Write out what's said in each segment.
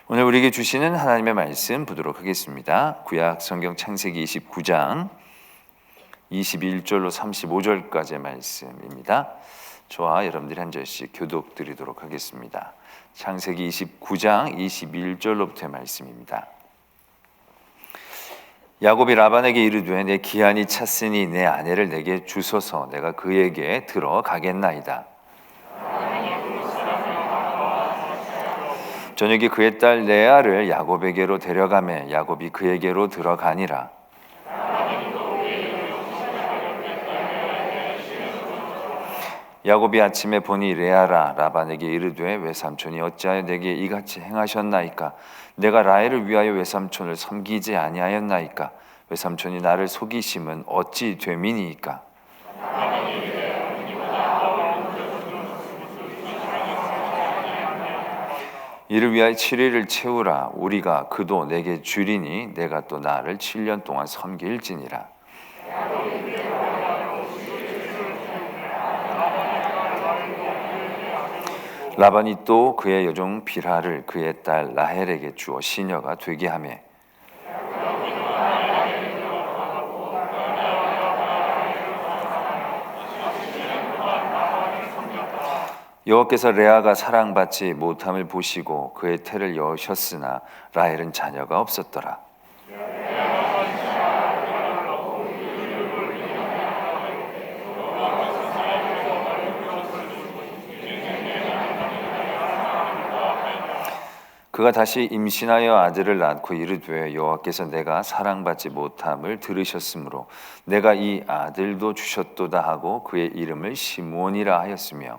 오늘 우리에게 주시는 하나님의 말씀 보도록 하겠습니다. 구약 성경 창세기 29장 21절로 35절까지의 말씀입니다. 저와 여러분들이 한 절씩 교독 드리도록 하겠습니다. 창세기 29장 21절로부터의 말씀입니다. 야곱이 라반에게 이르되 내 기한이 찼으니 내 아내를 내게 주소서 내가 그에게 들어가겠나이다. 저녁에 그의 딸 레아를 야곱에게로 데려가매 야곱이 그에게로 들어가니라. 야곱이 아침에 보니 레아라 라반에게 이르되 외삼촌이 어찌하여 내게 이같이 행하셨나이까? 내가 라헬을 위하여 외삼촌을 섬기지 아니하였나이까? 외삼촌이 나를 속이심은 어찌 됨이니이까? 이를 위하여 7일을 채우라. 우리가 그도 내게 주리니 내가 또 나를 7년 동안 섬길지니라. 라반이 또 그의 여종 빌하를 그의 딸 라헬에게 주어 시녀가 되게 하매 여호와께서 레아가 사랑받지 못함을 보시고 그의 태를 여셨으나 라헬은 자녀가 없었더라. 그가 다시 임신하여 아들을 낳고 이르되 여호와께서 내가 사랑받지 못함을 들으셨으므로 내가 이 아들도 주셨도다 하고 그의 이름을 시므온이라 하였으며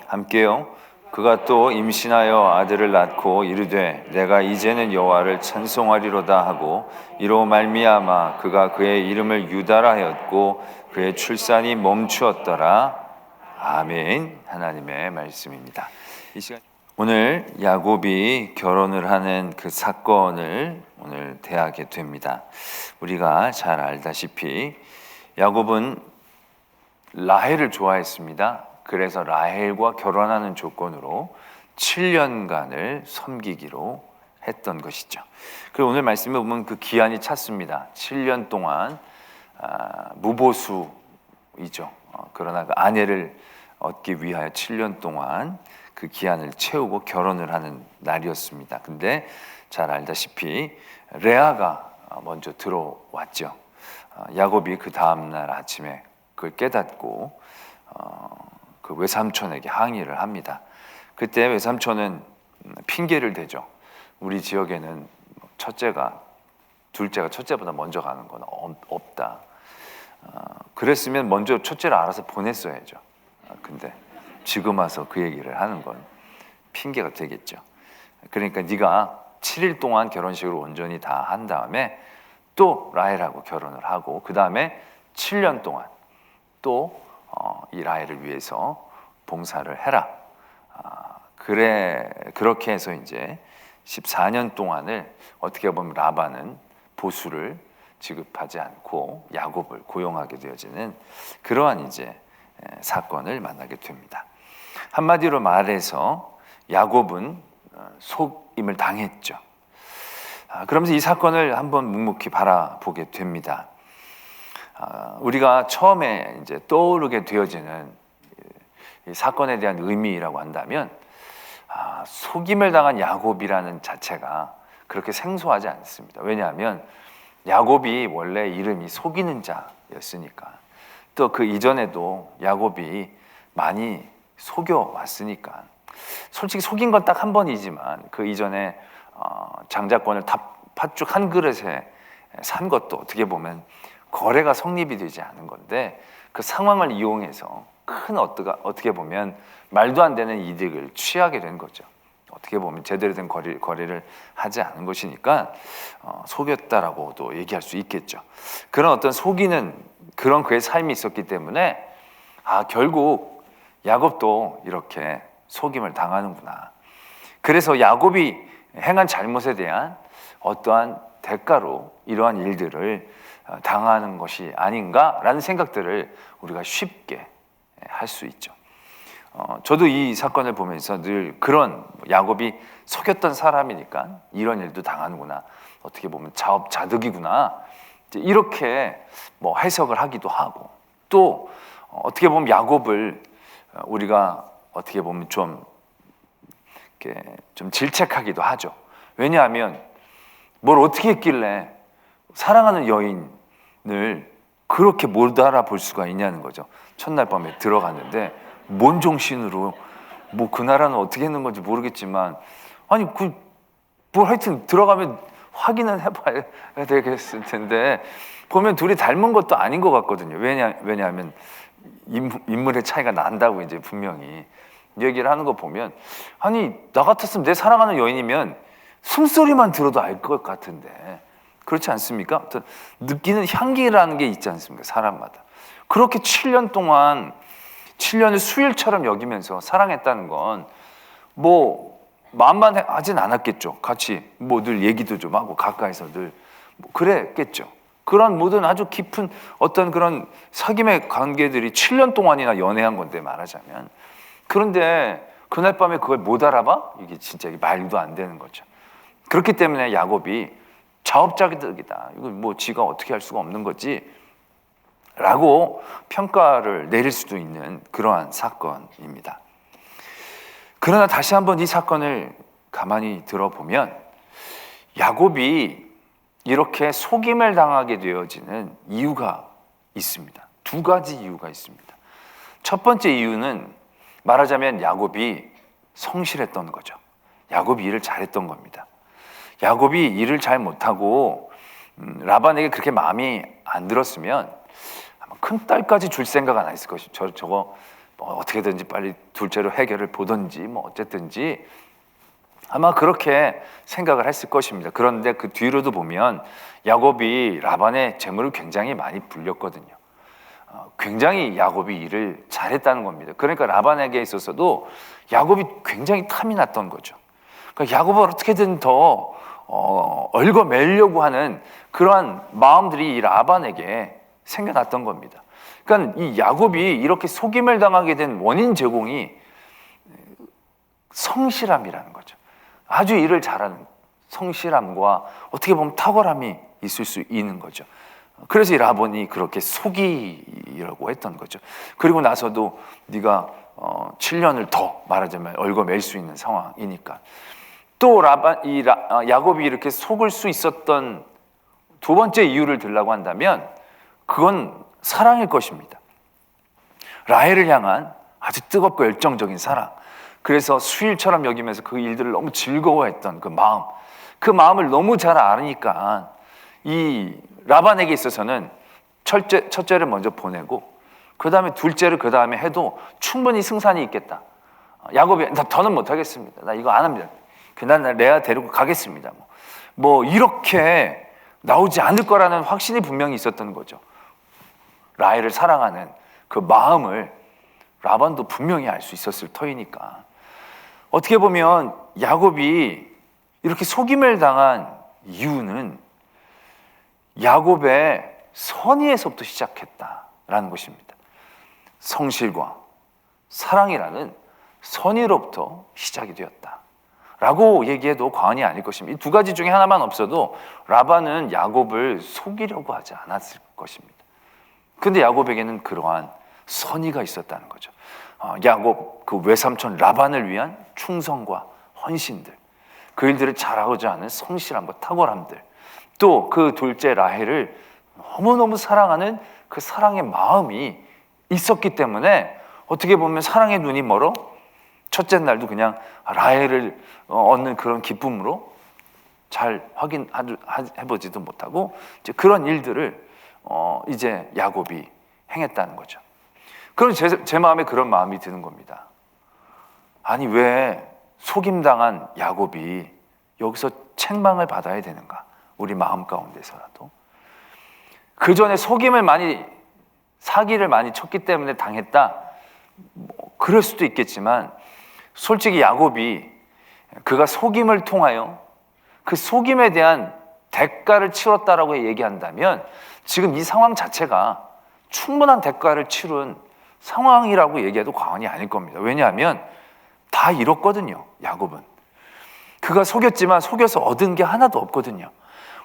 함께요. 그가 또 임신하여 아들을 낳고 이르되 내가 이제는 여호와를 찬송하리로다 하고 이로 말미암아 그가 그의 이름을 유다라 하였고 그의 출산이 멈추었더라. 아멘. 하나님의 말씀입니다. 이 시간 오늘 야곱이 결혼을 하는 그 사건을 오늘 대하게 됩니다. 우리가 잘 알다시피 야곱은 라헬을 좋아했습니다. 그래서 라헬과 결혼하는 조건으로 7년간을 섬기기로 했던 것이죠. 그리고 오늘 말씀에 보면 그 기한이 찼습니다. 7년 동안 무보수이죠. 그러나 그 아내를 얻기 위하여 7년 동안 그 기한을 채우고 결혼을 하는 날이었습니다. 근데 잘 알다시피 레아가 먼저 들어왔죠. 야곱이 그 다음날 아침에 그걸 깨닫고 그 외삼촌에게 항의를 합니다. 그때 외삼촌은 핑계를 대죠. 우리 지역에는 첫째가 둘째가 첫째보다 먼저 가는 건 없다. 그랬으면 먼저 첫째를 알아서 보냈어야죠. 근데 지금 와서 그 얘기를 하는 건 핑계가 되겠죠. 그러니까 네가 7일 동안 결혼식을 온전히 다 한 다음에 또 라헬하고 결혼을 하고 그 다음에 7년 동안 또 이 라헬을 위해서 봉사를 해라. 그렇게 해서 이제 14년 동안을 어떻게 보면 라반은 보수를 지급하지 않고 야곱을 고용하게 되어지는 그러한 이제 사건을 만나게 됩니다. 한마디로 말해서 야곱은 속임을 당했죠. 그러면서 이 사건을 한번 묵묵히 바라보게 됩니다. 우리가 처음에 이제 떠오르게 되어지는 이 사건에 대한 의미라고 한다면 속임을 당한 야곱이라는 자체가 그렇게 생소하지 않습니다. 왜냐하면 야곱이 원래 이름이 속이는 자였으니까 또 그 이전에도 야곱이 많이 속여왔으니까 솔직히 속인 건 딱 한 번이지만 그 이전에 장자권을 다 팥죽 한 그릇에 산 것도 어떻게 보면 거래가 성립이 되지 않은 건데 그 상황을 이용해서 큰 어떻게 보면 말도 안 되는 이득을 취하게 된 거죠. 어떻게 보면 제대로 된 거래를 하지 않은 것이니까 속였다라고도 얘기할 수 있겠죠. 그런 어떤 속이는 그런 그의 삶이 있었기 때문에 결국 야곱도 이렇게 속임을 당하는구나. 그래서 야곱이 행한 잘못에 대한 어떠한 대가로 이러한 일들을 당하는 것이 아닌가라는 생각들을 우리가 쉽게 할 수 있죠. 저도 이 사건을 보면서 늘 그런 야곱이 속였던 사람이니까 이런 일도 당하는구나, 어떻게 보면 자업자득이구나, 이렇게 뭐 해석을 하기도 하고, 또 어떻게 보면 야곱을 우리가 어떻게 보면 좀 질책하기도 하죠. 왜냐하면 뭘 어떻게 했길래 사랑하는 여인을 그렇게 못 알아볼 수가 있냐는 거죠. 첫날 밤에 들어갔는데 뭔 정신으로, 뭐 그 나라는 어떻게 했는 건지 모르겠지만, 아니 뭐 하여튼 들어가면 확인은 해봐야 되겠을 텐데, 보면 둘이 닮은 것도 아닌 것 같거든요. 왜냐하면 인물의 차이가 난다고 이제 분명히 얘기를 하는 거 보면, 아니 나 같았으면 내 사랑하는 여인이면 숨소리만 들어도 알 것 같은데, 그렇지 않습니까? 어떤 느끼는 향기라는 게 있지 않습니까? 사람마다. 그렇게 7년 동안 7년을 수일처럼 여기면서 사랑했다는 건 뭐 마음만 하진 않았겠죠. 같이 뭐 늘 얘기도 좀 하고 가까이서 늘 뭐 그랬겠죠. 그런 모든 아주 깊은 어떤 그런 사귐의 관계들이 7년 동안이나 연애한 건데, 말하자면. 그런데 그날 밤에 그걸 못 알아봐? 이게 진짜 말도 안 되는 거죠. 그렇기 때문에 야곱이 자업자득이다, 이거 뭐 지가 어떻게 할 수가 없는 거지 라고 평가를 내릴 수도 있는 그러한 사건입니다. 그러나 다시 한번 이 사건을 가만히 들어보면 야곱이 이렇게 속임을 당하게 되어지는 이유가 있습니다. 두 가지 이유가 있습니다. 첫 번째 이유는 말하자면 야곱이 성실했던 거죠. 야곱이 일을 잘했던 겁니다. 야곱이 일을 잘 못하고 라반에게 그렇게 마음이 안 들었으면 아마 큰 딸까지 줄 생각 안 했을 것이죠. 저거 뭐 어떻게든지 빨리 둘째로 해결을 보든지 뭐 어쨌든지 아마 그렇게 생각을 했을 것입니다. 그런데 그 뒤로도 보면 야곱이 라반의 재물을 굉장히 많이 불렸거든요. 굉장히 야곱이 일을 잘했다는 겁니다. 그러니까 라반에게 있어서도 야곱이 굉장히 탐이 났던 거죠. 그러니까 야곱을 어떻게든 더 얽어매려고 하는 그러한 마음들이 이 라반에게 생겨났던 겁니다. 그러니까 이 야곱이 이렇게 속임을 당하게 된 원인 제공이 성실함이라는 거죠. 아주 일을 잘하는 성실함과 어떻게 보면 탁월함이 있을 수 있는 거죠. 그래서 이 라반이 그렇게 속이라고 했던 거죠. 그리고 나서도 네가 7년을 더 말하자면 얽어맬 수 있는 상황이니까. 또 야곱이 이렇게 속을 수 있었던 두 번째 이유를 들라고 한다면 그건 사랑일 것입니다. 라헬을 향한 아주 뜨겁고 열정적인 사랑. 그래서 수일처럼 여기면서 그 일들을 너무 즐거워했던 그 마음을 너무 잘 아니까 이 라반에게 있어서는 첫째를 먼저 보내고 그 다음에 둘째를 그 다음에 해도 충분히 승산이 있겠다. 야곱이 나 더는 못하겠습니다. 나 이거 안 합니다. 그날 레아 데리고 가겠습니다. 뭐 이렇게 나오지 않을 거라는 확신이 분명히 있었던 거죠. 라헬을 사랑하는 그 마음을 라반도 분명히 알 수 있었을 터이니까. 어떻게 보면 야곱이 이렇게 속임을 당한 이유는 야곱의 선의에서부터 시작했다라는 것입니다. 성실과 사랑이라는 선의로부터 시작이 되었다라고 얘기해도 과언이 아닐 것입니다. 이 두 가지 중에 하나만 없어도 라반은 야곱을 속이려고 하지 않았을 것입니다. 그런데 야곱에게는 그러한 선의가 있었다는 거죠. 야곱 그 외삼촌 라반을 위한 충성과 헌신들, 그 일들을 잘하고자 하는 성실함과 탁월함들, 또 그 둘째 라헬을 너무너무 사랑하는 그 사랑의 마음이 있었기 때문에 어떻게 보면 사랑의 눈이 멀어 첫째 날도 그냥 라헬을 얻는 그런 기쁨으로 잘 확인해보지도 못하고 이제 그런 일들을 이제 야곱이 행했다는 거죠. 그럼 제 마음에 그런 마음이 드는 겁니다. 아니 왜 속임당한 야곱이 여기서 책망을 받아야 되는가? 우리 마음 가운데서라도 그 전에 사기를 많이 쳤기 때문에 당했다, 뭐 그럴 수도 있겠지만 솔직히 야곱이 그가 속임을 통하여 그 속임에 대한 대가를 치렀다라고 얘기한다면 지금 이 상황 자체가 충분한 대가를 치른 상황이라고 얘기해도 과언이 아닐 겁니다. 왜냐하면 다 잃었거든요. 야곱은 그가 속였지만 속여서 얻은 게 하나도 없거든요.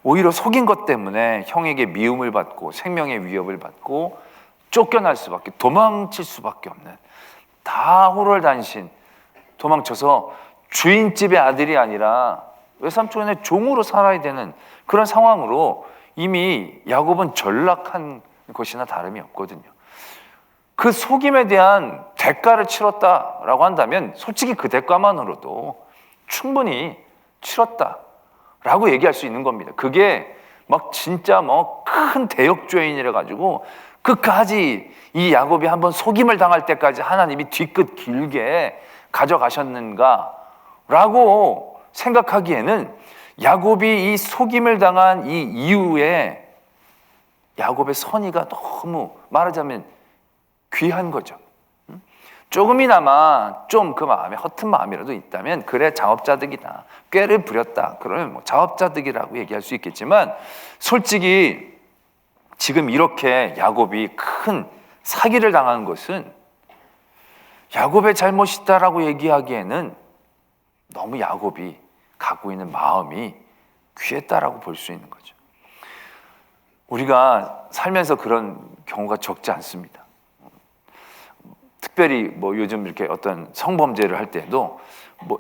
오히려 속인 것 때문에 형에게 미움을 받고 생명의 위협을 받고 쫓겨날 수밖에, 도망칠 수밖에 없는, 다 호롤단신 도망쳐서 주인집의 아들이 아니라 외삼촌의 종으로 살아야 되는 그런 상황으로 이미 야곱은 전락한 것이나 다름이 없거든요. 그 속임에 대한 대가를 치렀다라고 한다면 솔직히 그 대가만으로도 충분히 치렀다라고 얘기할 수 있는 겁니다. 그게 막 진짜 뭐 큰 대역죄인이라 가지고 끝까지 이 야곱이 한번 속임을 당할 때까지 하나님이 뒤끝 길게 가져가셨는가라고 생각하기에는 야곱이 이 속임을 당한 이 이후에 야곱의 선의가 너무 말하자면 귀한 거죠. 조금이나마 좀 그 마음에 허튼 마음이라도 있다면 그래 자업자득이다, 꾀를 부렸다, 그러면 뭐 자업자득이라고 얘기할 수 있겠지만 솔직히 지금 이렇게 야곱이 큰 사기를 당한 것은 야곱의 잘못이다라고 얘기하기에는 너무 야곱이 갖고 있는 마음이 귀했다라고 볼 수 있는 거죠. 우리가 살면서 그런 경우가 적지 않습니다. 특별히 뭐 요즘 이렇게 어떤 성범죄를 할 때도 뭐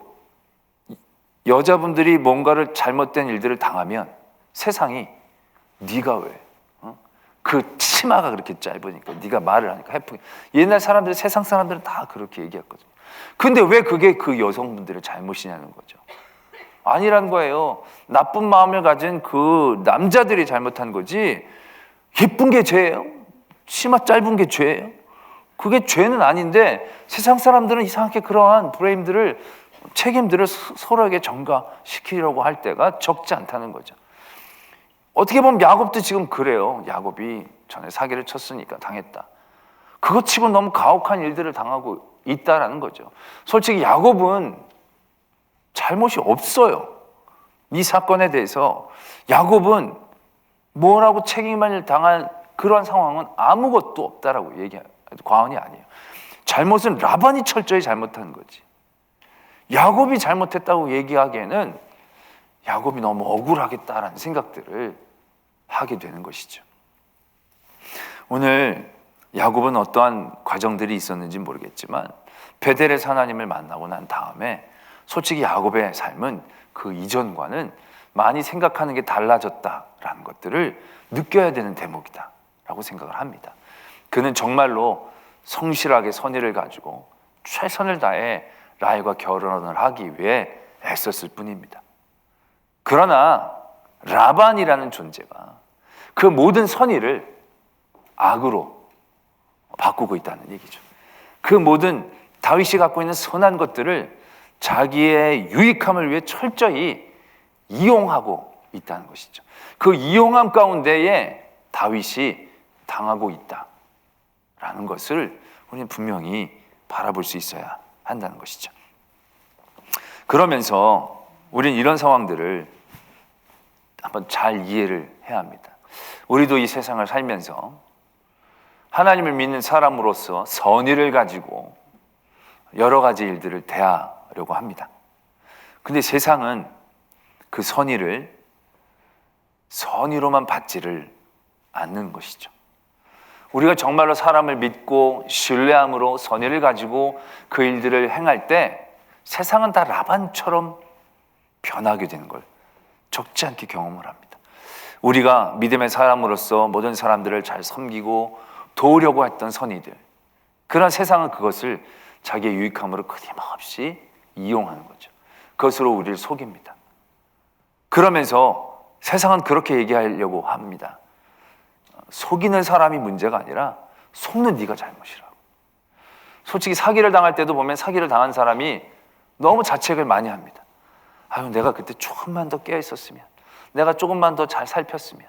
여자분들이 뭔가를 잘못된 일들을 당하면 세상이 네가 왜? 그 치마가 그렇게 짧으니까 네가 말을 하니까 해프게. 옛날 사람들, 세상 사람들은 다 그렇게 얘기했거든요. 근데 왜 그게 그 여성분들의 잘못이냐는 거죠. 아니란 거예요. 나쁜 마음을 가진 그 남자들이 잘못한 거지 예쁜 게 죄예요? 치마 짧은 게 죄예요? 그게 죄는 아닌데 세상 사람들은 이상하게 그러한 브레임들을, 책임들을 서로에게 전가시키려고 할 때가 적지 않다는 거죠. 어떻게 보면 야곱도 지금 그래요. 야곱이 전에 사기를 쳤으니까 당했다. 그것 치고 너무 가혹한 일들을 당하고 있다라는 거죠. 솔직히 야곱은 잘못이 없어요. 이 사건에 대해서 야곱은 뭐라고 책임을 당할 그런 상황은 아무것도 없다라고 얘기해도 과언이 아니에요. 잘못은 라반이 철저히 잘못한 거지. 야곱이 잘못했다고 얘기하기에는 야곱이 너무 억울하겠다라는 생각들을 하게 되는 것이죠. 오늘 야곱은 어떠한 과정들이 있었는지 모르겠지만 베델에서 하나님을 만나고 난 다음에 솔직히 야곱의 삶은 그 이전과는 많이 생각하는 게 달라졌다라는 것들을 느껴야 되는 대목이다라고 생각을 합니다. 그는 정말로 성실하게 선의를 가지고 최선을 다해 라헬과 결혼을 하기 위해 애썼을 뿐입니다. 그러나 라반이라는 존재가 그 모든 선의를 악으로 바꾸고 있다는 얘기죠. 그 모든 다윗이 갖고 있는 선한 것들을 자기의 유익함을 위해 철저히 이용하고 있다는 것이죠. 그 이용함 가운데에 다윗이 당하고 있다라는 것을 우리는 분명히 바라볼 수 있어야 한다는 것이죠. 그러면서 우리는 이런 상황들을 한번 잘 이해를 해야 합니다. 우리도 이 세상을 살면서 하나님을 믿는 사람으로서 선의를 가지고 여러 가지 일들을 대하려고 합니다. 근데 세상은 그 선의를 선의로만 받지를 않는 것이죠. 우리가 정말로 사람을 믿고 신뢰함으로 선의를 가지고 그 일들을 행할 때 세상은 다 라반처럼 변하게 되는 걸 적지 않게 경험을 합니다. 우리가 믿음의 사람으로서 모든 사람들을 잘 섬기고 도우려고 했던 선의들, 그런 세상은 그것을 자기의 유익함으로 끊임없이 이용하는 거죠. 그것으로 우리를 속입니다. 그러면서 세상은 그렇게 얘기하려고 합니다. 속이는 사람이 문제가 아니라 속는 네가 잘못이라고. 솔직히 사기를 당할 때도 보면 사기를 당한 사람이 너무 자책을 많이 합니다. 아유, 내가 그때 조금만 더 깨어있었으면, 내가 조금만 더 잘 살폈으면.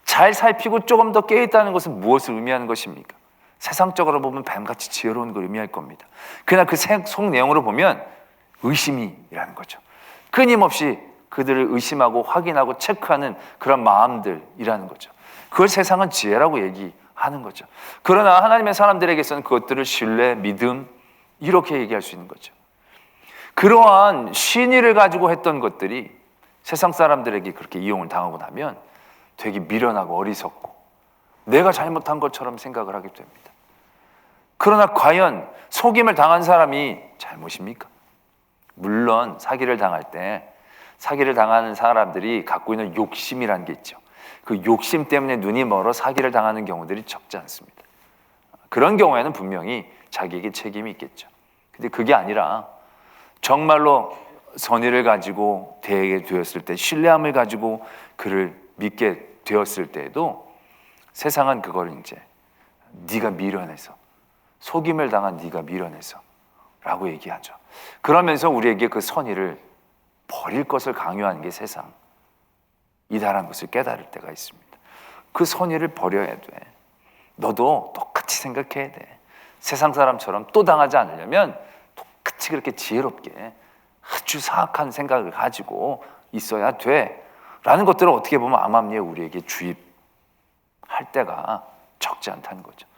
잘 살피고 조금 더 깨어있다는 것은 무엇을 의미하는 것입니까? 세상적으로 보면 뱀같이 지혜로운 걸 의미할 겁니다. 그러나 그 속 내용으로 보면 의심이라는 거죠. 끊임없이 그들을 의심하고 확인하고 체크하는 그런 마음들이라는 거죠. 그걸 세상은 지혜라고 얘기하는 거죠. 그러나 하나님의 사람들에게서는 그것들을 신뢰, 믿음 이렇게 얘기할 수 있는 거죠. 그러한 신의를 가지고 했던 것들이 세상 사람들에게 그렇게 이용을 당하고 나면 되게 미련하고 어리석고 내가 잘못한 것처럼 생각을 하게 됩니다. 그러나 과연 속임을 당한 사람이 잘못입니까? 물론 사기를 당할 때 사기를 당하는 사람들이 갖고 있는 욕심이라는 게 있죠. 그 욕심 때문에 눈이 멀어 사기를 당하는 경우들이 적지 않습니다. 그런 경우에는 분명히 자기에게 책임이 있겠죠. 근데 그게 아니라 정말로 선의를 가지고 대하게 되었을 때, 신뢰함을 가지고 그를 믿게 되었을 때에도 세상은 그걸 이제 네가 미련해서, 속임을 당한 네가 미련해서 라고 얘기하죠. 그러면서 우리에게 그 선의를 버릴 것을 강요하는 게 세상이다라는 것을 깨달을 때가 있습니다. 그 선의를 버려야 돼. 너도 똑같이 생각해야 돼. 세상 사람처럼 또 당하지 않으려면 똑같이 그렇게 지혜롭게 아주 사악한 생각을 가지고 있어야 돼 라는 것들을 어떻게 보면 암암리에 우리에게 주입할 때가 적지 않다는 거죠.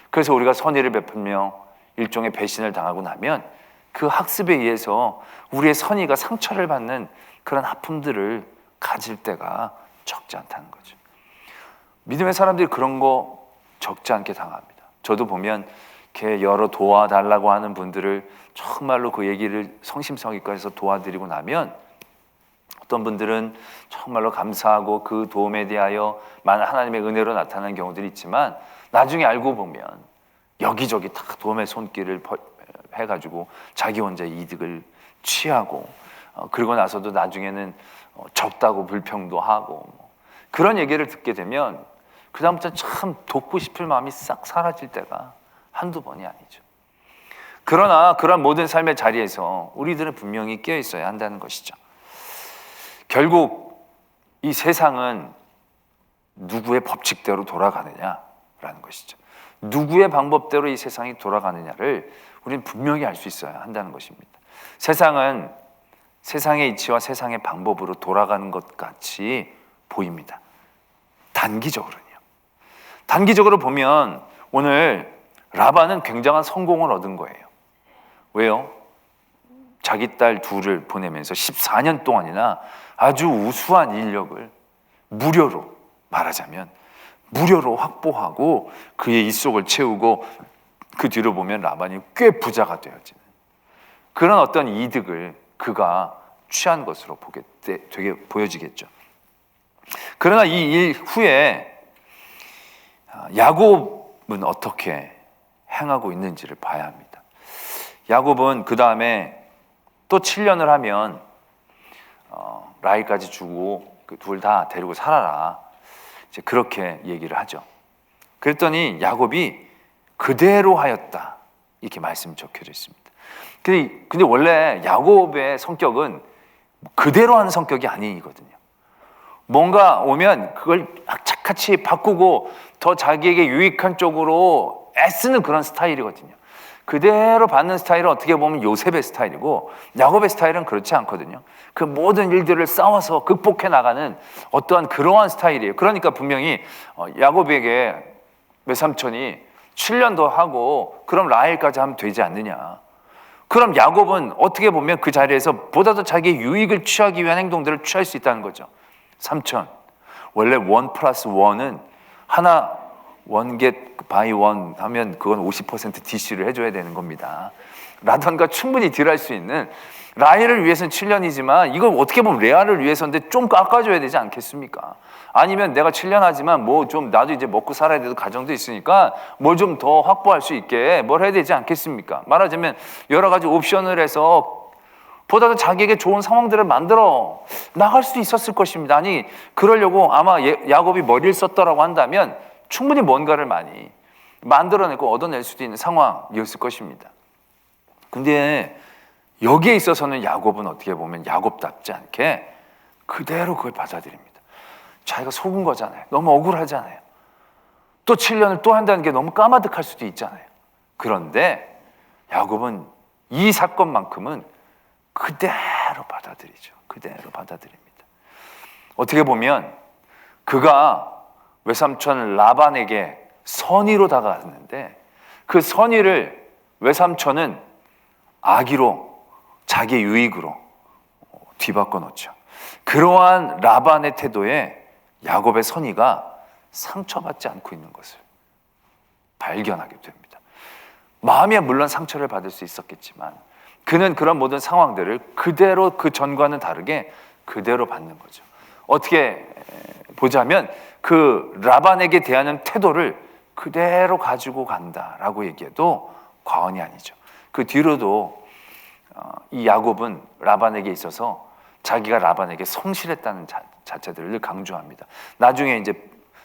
그래서 우리가 선의를 베풀며 일종의 배신을 당하고 나면 그 학습에 의해서 우리의 선의가 상처를 받는 그런 아픔들을 가질 때가 적지 않다는 거죠. 믿음의 사람들이 그런 거 적지 않게 당합니다. 저도 보면 이렇게 여러 도와달라고 하는 분들을 정말로 그 얘기를 성심성의껏 해서 도와드리고 나면 어떤 분들은 정말로 감사하고 그 도움에 대하여 많은 하나님의 은혜로 나타나는 경우들이 있지만 나중에 알고 보면 여기저기 다 도움의 손길을 해가지고 자기 혼자 이득을 취하고 그러고 나서도 나중에는 적다고 불평도 하고 그런 얘기를 듣게 되면 그 다음부터 참 돕고 싶을 마음이 싹 사라질 때가 한두 번이 아니죠. 그러나 그런 모든 삶의 자리에서 우리들은 분명히 깨어 있어야 한다는 것이죠. 결국 이 세상은 누구의 법칙대로 돌아가느냐라는 것이죠. 누구의 방법대로 이 세상이 돌아가느냐를 우리는 분명히 알 수 있어야 한다는 것입니다. 세상은 세상의 이치와 세상의 방법으로 돌아가는 것 같이 보입니다. 단기적으로는요. 단기적으로 보면 오늘 라반은 굉장한 성공을 얻은 거예요. 왜요? 자기 딸 둘을 보내면서 14년 동안이나 아주 우수한 인력을 무료로, 말하자면 무료로 확보하고 그의 입속을 채우고 그 뒤로 보면 라반이 꽤 부자가 되어지는 그런 어떤 이득을 그가 취한 것으로 되게 보여지겠죠. 그러나 이 일 후에 야곱은 어떻게 행하고 있는지를 봐야 합니다. 야곱은 그 다음에 또 7년을 하면 라헬까지 주고 그 둘 다 데리고 살아라, 이제 그렇게 얘기를 하죠. 그랬더니 야곱이 그대로 하였다 이렇게 말씀이 적혀져 있습니다. 근데 원래 야곱의 성격은 그대로 하는 성격이 아니거든요. 뭔가 오면 그걸 악착같이 바꾸고 더 자기에게 유익한 쪽으로 애쓰는 그런 스타일이거든요. 그대로 받는 스타일은 어떻게 보면 요셉의 스타일이고 야곱의 스타일은 그렇지 않거든요. 그 모든 일들을 싸워서 극복해 나가는 어떠한 그러한 스타일이에요. 그러니까 분명히 야곱에게 외삼촌이 7년 더 하고 그럼 라헬까지 하면 되지 않느냐. 그럼 야곱은 어떻게 보면 그 자리에서 보다 더 자기의 유익을 취하기 위한 행동들을 취할 수 있다는 거죠. 삼촌, 원래 1+1은 하나 one get by one 하면 그건 50% DC를 해줘야 되는 겁니다. 라던가 충분히 딜할 수 있는 라헬을 위해서는 7년이지만 이걸 어떻게 보면 레아를 위해서인데 좀 깎아줘야 되지 않겠습니까? 아니면 내가 7년 하지만 뭐 좀 나도 이제 먹고 살아야 되는 가정도 있으니까 뭘 좀 더 확보할 수 있게 뭘 해야 되지 않겠습니까? 말하자면 여러 가지 옵션을 해서 보다 더 자기에게 좋은 상황들을 만들어 나갈 수도 있었을 것입니다. 아니 그러려고 아마 야곱이 머리를 썼더라고 한다면 충분히 뭔가를 많이 만들어내고 얻어낼 수도 있는 상황이었을 것입니다. 근데 여기에 있어서는 야곱은 어떻게 보면 야곱답지 않게 그대로 그걸 받아들입니다. 자기가 속은 거잖아요. 너무 억울하잖아요. 또 7년을 또 한다는 게 너무 까마득할 수도 있잖아요. 그런데 야곱은 이 사건만큼은 그대로 받아들이죠. 그대로 받아들입니다. 어떻게 보면 그가 외삼촌 라반에게 선의로 다가갔는데 그 선의를 외삼촌은 악의로 자기의 유익으로 뒤바꿔 놓죠. 그러한 라반의 태도에 야곱의 선의가 상처받지 않고 있는 것을 발견하게 됩니다. 마음이 물론 상처를 받을 수 있었겠지만 그는 그런 모든 상황들을 그대로 그 전과는 다르게 그대로 받는 거죠. 어떻게 보자면 그 라반에게 대하는 태도를 그대로 가지고 간다라고 얘기해도 과언이 아니죠. 그 뒤로도 이 야곱은 라반에게 있어서 자기가 라반에게 성실했다는 자체들을 늘 강조합니다. 나중에 이제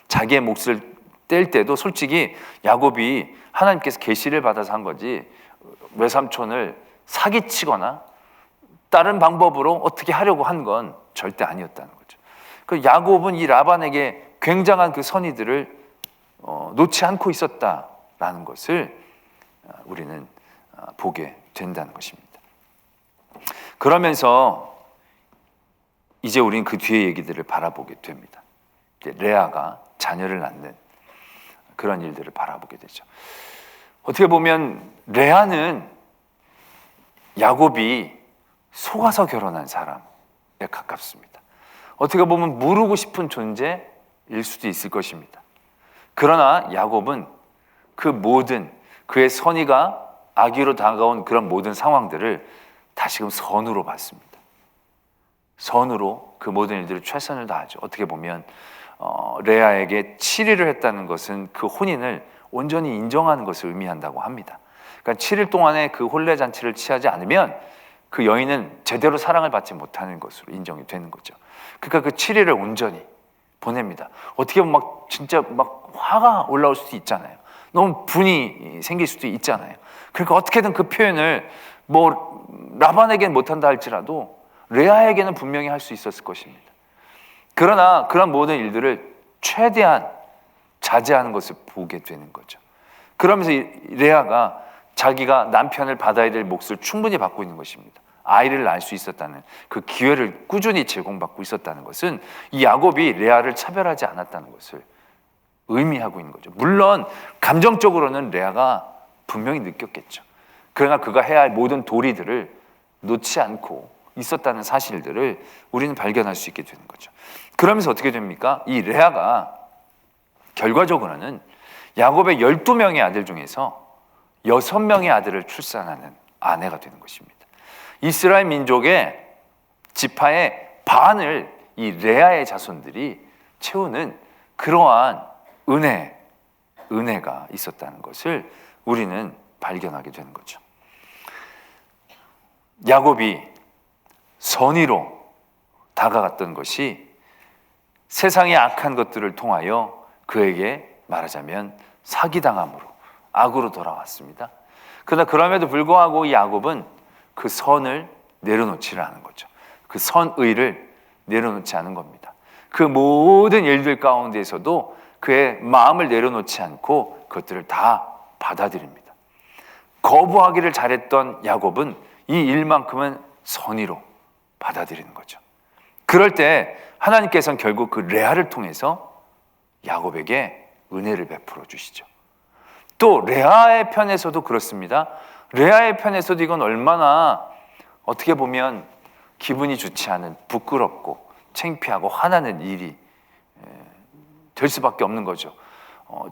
자기의 몫을 뗄 때도 솔직히 야곱이 하나님께서 계시를 받아서 한 거지 외삼촌을 사기치거나 다른 방법으로 어떻게 하려고 한 건 절대 아니었다는 거죠. 그 야곱은 이 라반에게 굉장한 그 선의들을 놓지 않고 있었다라는 것을 우리는 보게 된다는 것입니다. 그러면서 이제 우리는 그 뒤의 얘기들을 바라보게 됩니다. 레아가 자녀를 낳는 그런 일들을 바라보게 되죠. 어떻게 보면 레아는 야곱이 속아서 결혼한 사람에 가깝습니다. 어떻게 보면 모르고 싶은 존재일 수도 있을 것입니다. 그러나 야곱은 그 모든 그의 선의가 악의로 다가온 그런 모든 상황들을 다시금 선으로 봤습니다. 선으로 그 모든 일들을 최선을 다하죠. 어떻게 보면 레아에게 7일을 했다는 것은 그 혼인을 온전히 인정하는 것을 의미한다고 합니다. 그러니까 7일 동안에 그 혼례잔치를 취하지 않으면 그 여인은 제대로 사랑을 받지 못하는 것으로 인정이 되는 거죠. 그러니까 그 7일을 온전히 보냅니다. 어떻게 보면 진짜 화가 올라올 수도 있잖아요. 너무 분이 생길 수도 있잖아요. 그러니까 어떻게든 그 표현을 라반에게는 못한다 할지라도 레아에게는 분명히 할 수 있었을 것입니다. 그러나 그런 모든 일들을 최대한 자제하는 것을 보게 되는 거죠. 그러면서 레아가 자기가 남편을 받아야 될 몫을 충분히 받고 있는 것입니다. 아이를 낳을 수 있었다는 그 기회를 꾸준히 제공받고 있었다는 것은 이 야곱이 레아를 차별하지 않았다는 것을 의미하고 있는 거죠. 물론 감정적으로는 레아가 분명히 느꼈겠죠. 그러나 그가 해야 할 모든 도리들을 놓지 않고 있었다는 사실들을 우리는 발견할 수 있게 되는 거죠. 그러면서 어떻게 됩니까? 이 레아가 결과적으로는 야곱의 12명의 아들 중에서 6명의 아들을 출산하는 아내가 되는 것입니다. 이스라엘 민족의 지파의 반을 이 레아의 자손들이 채우는 그러한 은혜가 있었다는 것을 우리는 발견하게 되는 거죠. 야곱이 선의로 다가갔던 것이 세상의 악한 것들을 통하여 그에게 말하자면 사기당함으로 악으로 돌아왔습니다. 그러나 그럼에도 불구하고 이 야곱은 그 선을 내려놓지를 않은 거죠. 그 선의를 내려놓지 않은 겁니다. 그 모든 일들 가운데에서도 그의 마음을 내려놓지 않고 그것들을 다 받아들입니다. 거부하기를 잘했던 야곱은 이 일만큼은 선의로 받아들이는 거죠. 그럴 때 하나님께서는 결국 그 레아를 통해서 야곱에게 은혜를 베풀어 주시죠. 또 레아의 편에서도 그렇습니다. 레아의 편에서도 이건 얼마나 어떻게 보면 기분이 좋지 않은 부끄럽고 창피하고 화나는 일이 될 수밖에 없는 거죠.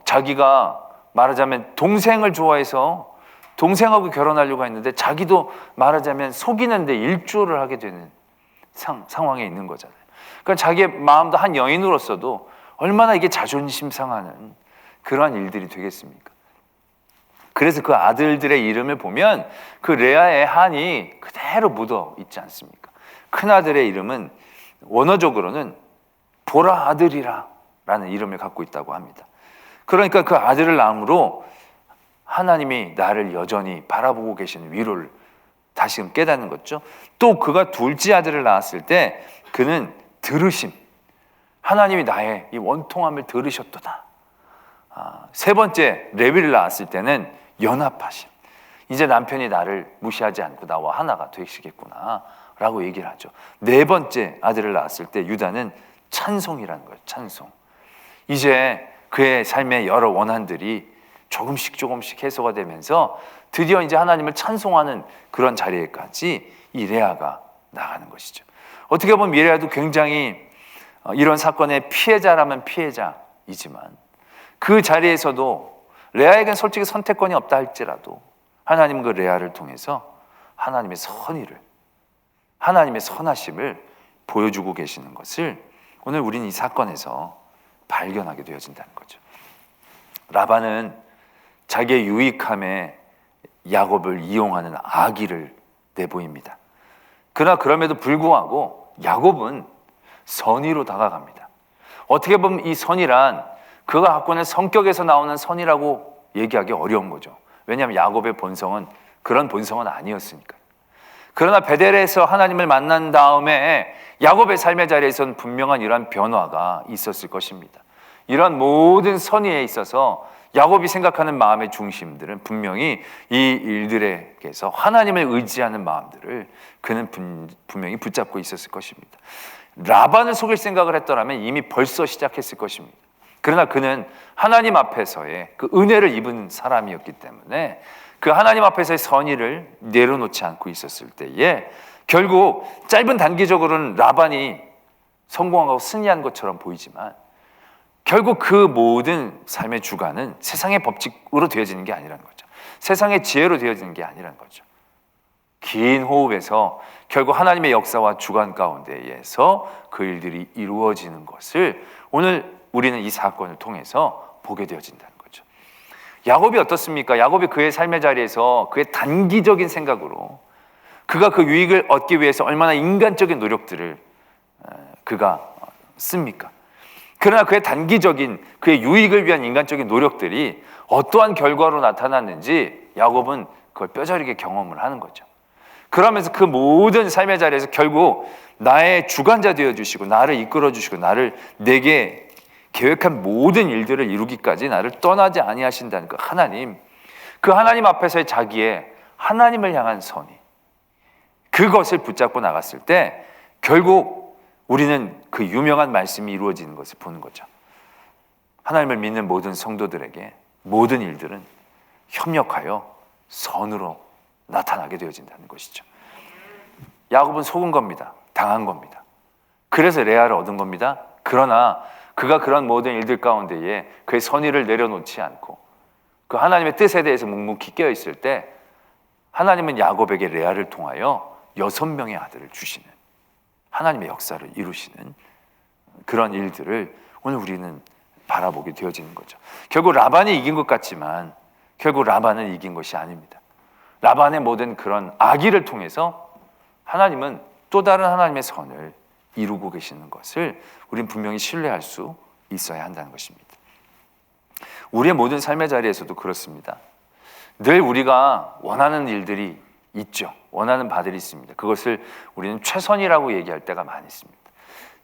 자기가 말하자면 동생을 좋아해서 동생하고 결혼하려고 했는데 자기도 말하자면 속이는데 일조를 하게 되는 상황에 있는 거잖아요. 그러니까 자기의 마음도 한 여인으로서도 얼마나 이게 자존심 상하는 그러한 일들이 되겠습니까? 그래서 그 아들들의 이름을 보면 그 레아의 한이 그대로 묻어 있지 않습니까? 큰 아들의 이름은 원어적으로는 보라 아들이라 라는 이름을 갖고 있다고 합니다. 그러니까 그 아들을 낳음으로 하나님이 나를 여전히 바라보고 계시는 위로를 다시금 깨닫는 거죠. 또 그가 둘째 아들을 낳았을 때 그는 들으심, 하나님이 나의 이 원통함을 들으셨도다. 세 번째 레위를 낳았을 때는 연합하심, 이제 남편이 나를 무시하지 않고 나와 하나가 되시겠구나 라고 얘기를 하죠. 네 번째 아들을 낳았을 때 유다는 찬송이라는 거예요. 찬송. 이제 그의 삶의 여러 원한들이 조금씩 해소가 되면서 드디어 이제 하나님을 찬송하는 그런 자리에까지 이 레아가 나가는 것이죠. 어떻게 보면 레아도 굉장히 이런 사건의 피해자라면 피해자이지만 그 자리에서도 레아에겐 솔직히 선택권이 없다 할지라도 하나님은 그 레아를 통해서 하나님의 선의를, 하나님의 선하심을 보여주고 계시는 것을 오늘 우리는 이 사건에서 발견하게 되어진다는 거죠. 라반은 자기의 유익함에 야곱을 이용하는 악의를 내보입니다. 그러나 그럼에도 불구하고 야곱은 선의로 다가갑니다. 어떻게 보면 이 선이란 그가 갖고 있는 성격에서 나오는 선이라고 얘기하기 어려운 거죠. 왜냐하면 야곱의 본성은 그런 본성은 아니었으니까. 그러나 베델에서 하나님을 만난 다음에 야곱의 삶의 자리에서는 분명한 이러한 변화가 있었을 것입니다. 이러한 모든 선의에 있어서 야곱이 생각하는 마음의 중심들은 분명히 이 일들에게서 하나님을 의지하는 마음들을 그는 분명히 붙잡고 있었을 것입니다. 라반을 속일 생각을 했더라면 이미 벌써 시작했을 것입니다. 그러나 그는 하나님 앞에서의 그 은혜를 입은 사람이었기 때문에 그 하나님 앞에서의 선의를 내려놓지 않고 있었을 때에 결국 짧은 단기적으로는 라반이 성공하고 승리한 것처럼 보이지만 결국 그 모든 삶의 주관은 세상의 법칙으로 되어지는 게 아니라는 거죠. 세상의 지혜로 되어지는 게 아니라는 거죠. 긴 호흡에서 결국 하나님의 역사와 주관 가운데에서 그 일들이 이루어지는 것을 오늘 우리는 이 사건을 통해서 보게 되어진다는 거죠. 야곱이 어떻습니까? 야곱이 그의 삶의 자리에서 그의 단기적인 생각으로 그가 그 유익을 얻기 위해서 얼마나 인간적인 노력들을 그가 씁니까? 그러나 그의 단기적인 그의 유익을 위한 인간적인 노력들이 어떠한 결과로 나타났는지 야곱은 그걸 뼈저리게 경험을 하는 거죠. 그러면서 그 모든 삶의 자리에서 결국 나의 주관자 되어주시고 나를 이끌어주시고 내게 계획한 모든 일들을 이루기까지 나를 떠나지 아니하신다는 그 하나님 앞에서의 자기의 하나님을 향한 선의, 그것을 붙잡고 나갔을 때 결국 우리는 그 유명한 말씀이 이루어지는 것을 보는 거죠. 하나님을 믿는 모든 성도들에게 모든 일들은 협력하여 선으로 나타나게 되어진다는 것이죠. 야곱은 속은 겁니다. 당한 겁니다. 그래서 레아를 얻은 겁니다. 그러나 그가 그런 모든 일들 가운데에 그의 선의를 내려놓지 않고 그 하나님의 뜻에 대해서 묵묵히 깨어있을 때 하나님은 야곱에게 레아를 통하여 6명의 아들을 주시는 하나님의 역사를 이루시는 그런 일들을 오늘 우리는 바라보게 되어지는 거죠. 결국 라반이 이긴 것 같지만 결국 라반은 이긴 것이 아닙니다. 라반의 모든 그런 악의를 통해서 하나님은 또 다른 하나님의 선을 이루고 계시는 것을 우리는 분명히 신뢰할 수 있어야 한다는 것입니다. 우리의 모든 삶의 자리에서도 그렇습니다. 늘 우리가 원하는 일들이 있죠. 원하는 바들이 있습니다. 그것을 우리는 최선이라고 얘기할 때가 많이 있습니다.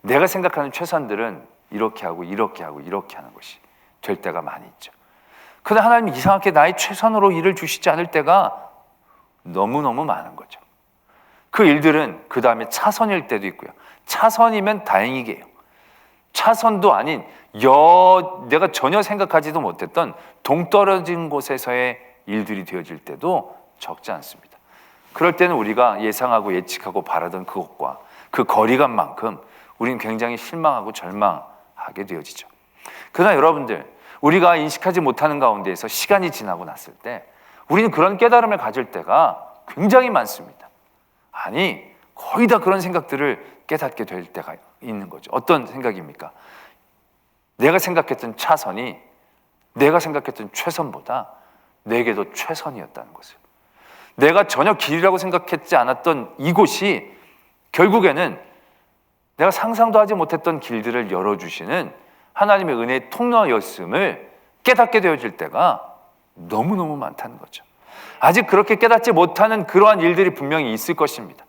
내가 생각하는 최선들은 이렇게 하고 이렇게 하고 이렇게 하는 것이 될 때가 많이 있죠. 그런데 하나님이 이상하게 나의 최선으로 일을 주시지 않을 때가 너무너무 많은 거죠. 그 일들은 그 다음에 차선일 때도 있고요. 차선이면 다행이게요. 차선도 아닌 내가 전혀 생각하지도 못했던 동떨어진 곳에서의 일들이 되어질 때도 적지 않습니다. 그럴 때는 우리가 예상하고 예측하고 바라던 그것과 그 거리감만큼 우리는 굉장히 실망하고 절망하게 되어지죠. 그러나 여러분들, 우리가 인식하지 못하는 가운데에서 시간이 지나고 났을 때 우리는 그런 깨달음을 가질 때가 굉장히 많습니다. 아니, 거의 다 그런 생각들을 깨닫게 될 때가 있는 거죠. 어떤 생각입니까? 내가 생각했던 차선이 내가 생각했던 최선보다 내게도 최선이었다는 것을, 내가 전혀 길이라고 생각했지 않았던 이곳이 결국에는 내가 상상도 하지 못했던 길들을 열어주시는 하나님의 은혜의 통로였음을 깨닫게 되어질 때가 너무너무 많다는 거죠. 아직 그렇게 깨닫지 못하는 그러한 일들이 분명히 있을 것입니다.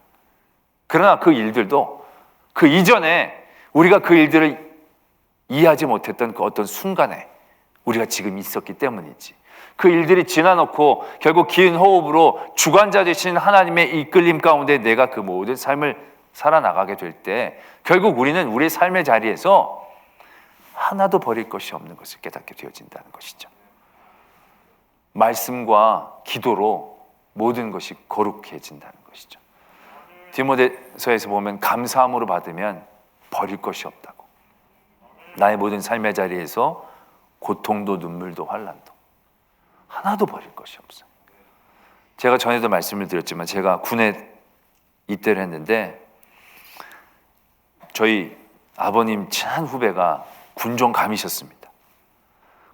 그러나 그 일들도 그 이전에 우리가 그 일들을 이해하지 못했던 그 어떤 순간에 우리가 지금 있었기 때문이지, 그 일들이 지나놓고 결국 긴 호흡으로 주관자 되신 하나님의 이끌림 가운데 내가 그 모든 삶을 살아나가게 될 때 결국 우리는 우리의 삶의 자리에서 하나도 버릴 것이 없는 것을 깨닫게 되어진다는 것이죠. 말씀과 기도로 모든 것이 거룩해진다는 것이죠. 디모데서에서 보면 감사함으로 받으면 버릴 것이 없다고. 나의 모든 삶의 자리에서 고통도 눈물도 환난도 하나도 버릴 것이 없어요. 제가 전에도 말씀을 드렸지만 제가 군에 입대를 했는데 저희 아버님 친한 후배가 군종감이셨습니다.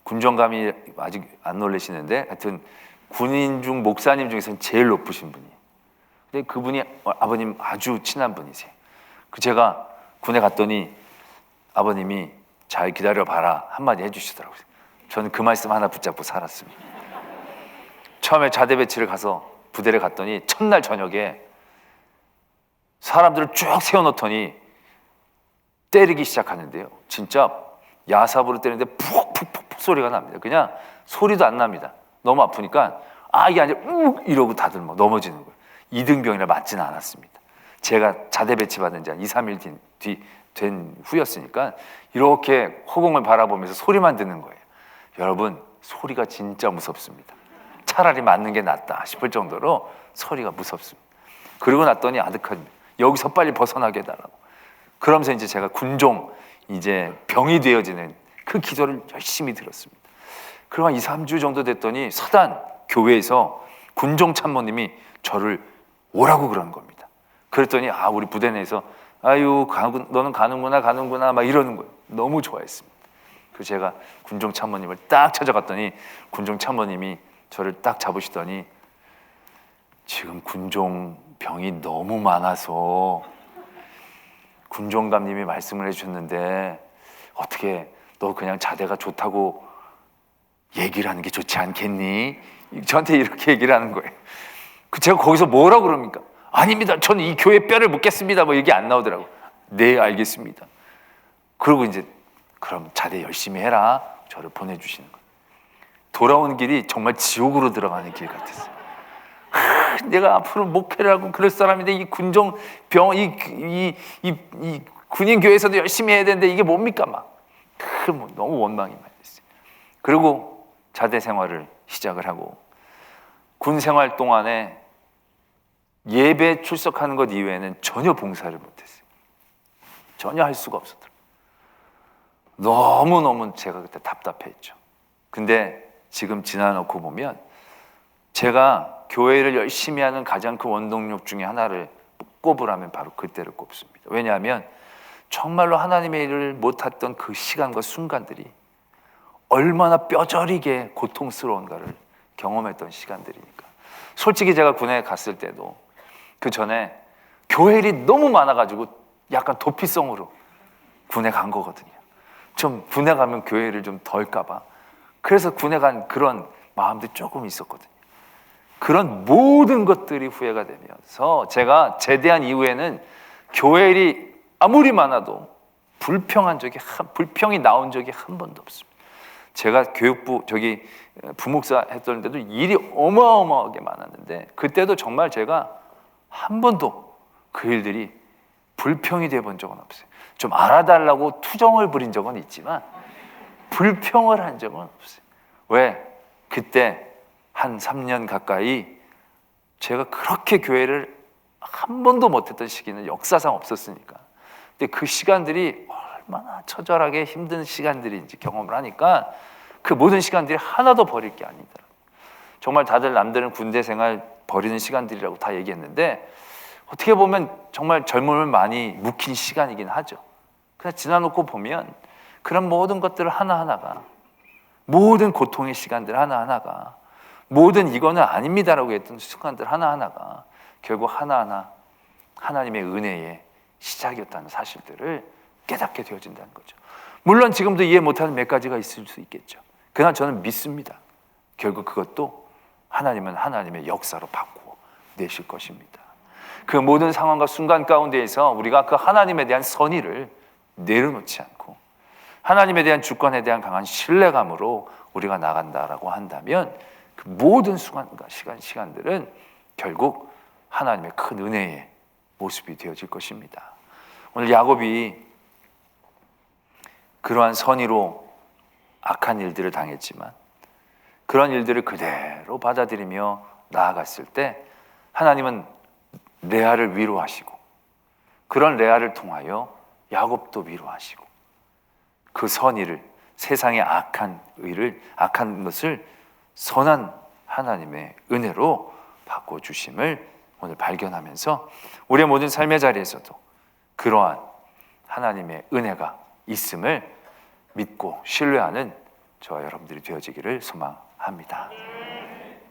군종감이 아직 안 놀라시는데 하여튼 군인 중 목사님 중에서는 제일 높으신 분이에요. 근데 그분이 아버님 아주 친한 분이세요. 제가 군에 갔더니 아버님이 잘 기다려봐라 한마디 해주시더라고요. 저는 그 말씀 하나 붙잡고 살았습니다. 처음에 자대 배치를 가서 부대를 갔더니 첫날 저녁에 사람들을 쭉 세워놓더니 때리기 시작하는데요. 진짜 야삽으로 때리는데 푹푹푹 소리가 납니다. 그냥 소리도 안 납니다. 너무 아프니까 이게 아니라 욱 이러고 다들 막 넘어지는 거예요. 이등병이라 맞지는 않았습니다. 제가 자대 배치 받은 지 한 2, 3일 된 후였으니까 이렇게 허공을 바라보면서 소리만 듣는 거예요. 여러분, 소리가 진짜 무섭습니다. 차라리 맞는 게 낫다 싶을 정도로 소리가 무섭습니다. 그러고 났더니 아득합니다. 여기서 빨리 벗어나게 해달라고. 그러면서 이제 제가 군종 이제 병이 되어지는 그 기도를 열심히 들었습니다. 그리고 한 2, 3주 정도 됐더니 사단 교회에서 군종 참모님이 저를 오라고 그러는 겁니다. 그랬더니 우리 부대 내에서 너는 가는구나 막 이러는 거예요. 너무 좋아했습니다. 그래서 제가 군종 참모님을 딱 찾아갔더니 군종 참모님이 저를 딱 잡으시더니 지금 군종 병이 너무 많아서 군종감님이 말씀을 해주셨는데 어떻게 너 그냥 자대가 좋다고 얘기를 하는 게 좋지 않겠니? 저한테 이렇게 얘기를 하는 거예요. 제가 거기서 뭐라고 그럽니까? 아닙니다. 저는 이 교회 뼈를 묻겠습니다. 뭐 얘기 안 나오더라고. 네, 알겠습니다. 그리고 이제 그럼 자대 열심히 해라. 저를 보내주시는 거예요. 돌아오는 길이 정말 지옥으로 들어가는 길 같았어요. 내가 앞으로 목회를 하고 그럴 사람인데 이 군종병, 이 군인 교회에서도 열심히 해야 되는데 이게 뭡니까 막. 너무 원망이 많이 됐어요. 그리고 자대 생활을 시작을 하고 군 생활 동안에 예배 출석하는 것 이외에는 전혀 봉사를 못했어요. 전혀 할 수가 없었더라고요. 너무너무 제가 그때 답답했죠. 근데 지금 지나놓고 보면 제가 교회를 열심히 하는 가장 큰 원동력 중에 하나를 꼽으라면 바로 그때를 꼽습니다. 왜냐하면 정말로 하나님의 일을 못했던 그 시간과 순간들이 얼마나 뼈저리게 고통스러운가를 경험했던 시간들이니까. 솔직히 제가 군에 갔을 때도 그 전에 교회 일이 너무 많아가지고 약간 도피성으로 군에 간 거거든요. 좀 군에 가면 교회 일을 좀 덜까 봐. 그래서 군에 간 그런 마음도 조금 있었거든요. 그런 모든 것들이 후회가 되면서 제가 제대한 이후에는 교회 일이 아무리 많아도 불평이 나온 적이 한 번도 없습니다. 제가 교육부 부목사 했던 때도 일이 어마어마하게 많았는데 그때도 정말 제가 한 번도 그 일들이 불평이 돼본 적은 없어요. 좀 알아달라고 투정을 부린 적은 있지만 불평을 한 적은 없어요. 왜? 그때 한 3년 가까이 제가 그렇게 교회를 한 번도 못했던 시기는 역사상 없었으니까. 근데 그 시간들이 얼마나 처절하게 힘든 시간들인지 경험을 하니까 그 모든 시간들이 하나도 버릴 게 아니다. 정말 다들 남들은 군대 생활 버리는 시간들이라고 다 얘기했는데 어떻게 보면 정말 젊음을 많이 묵힌 시간이긴 하죠. 그냥 지나놓고 보면 그런 모든 것들 하나하나가 모든 고통의 시간들 하나하나가 모든 이거는 아닙니다라고 했던 순간들 하나하나가 결국 하나하나 하나님의 은혜의 시작이었다는 사실들을 깨닫게 되어진다는 거죠. 물론 지금도 이해 못하는 몇 가지가 있을 수 있겠죠. 그러나 저는 믿습니다. 결국 그것도 하나님은 하나님의 역사로 바꾸어 내실 것입니다. 그 모든 상황과 순간 가운데에서 우리가 그 하나님에 대한 선의를 내려놓지 않고 하나님에 대한 주권에 대한 강한 신뢰감으로 우리가 나간다라고 한다면 그 모든 시간들은 결국 하나님의 큰 은혜의 모습이 되어질 것입니다. 오늘 야곱이 그러한 선의로 악한 일들을 당했지만 그런 일들을 그대로 받아들이며 나아갔을 때 하나님은 레아를 위로하시고 그런 레아를 통하여 야곱도 위로하시고 그 선의를 세상의 악한 것을 선한 하나님의 은혜로 바꿔주심을 오늘 발견하면서 우리의 모든 삶의 자리에서도 그러한 하나님의 은혜가 있음을 믿고 신뢰하는 저와 여러분들이 되어지기를 소망합니다.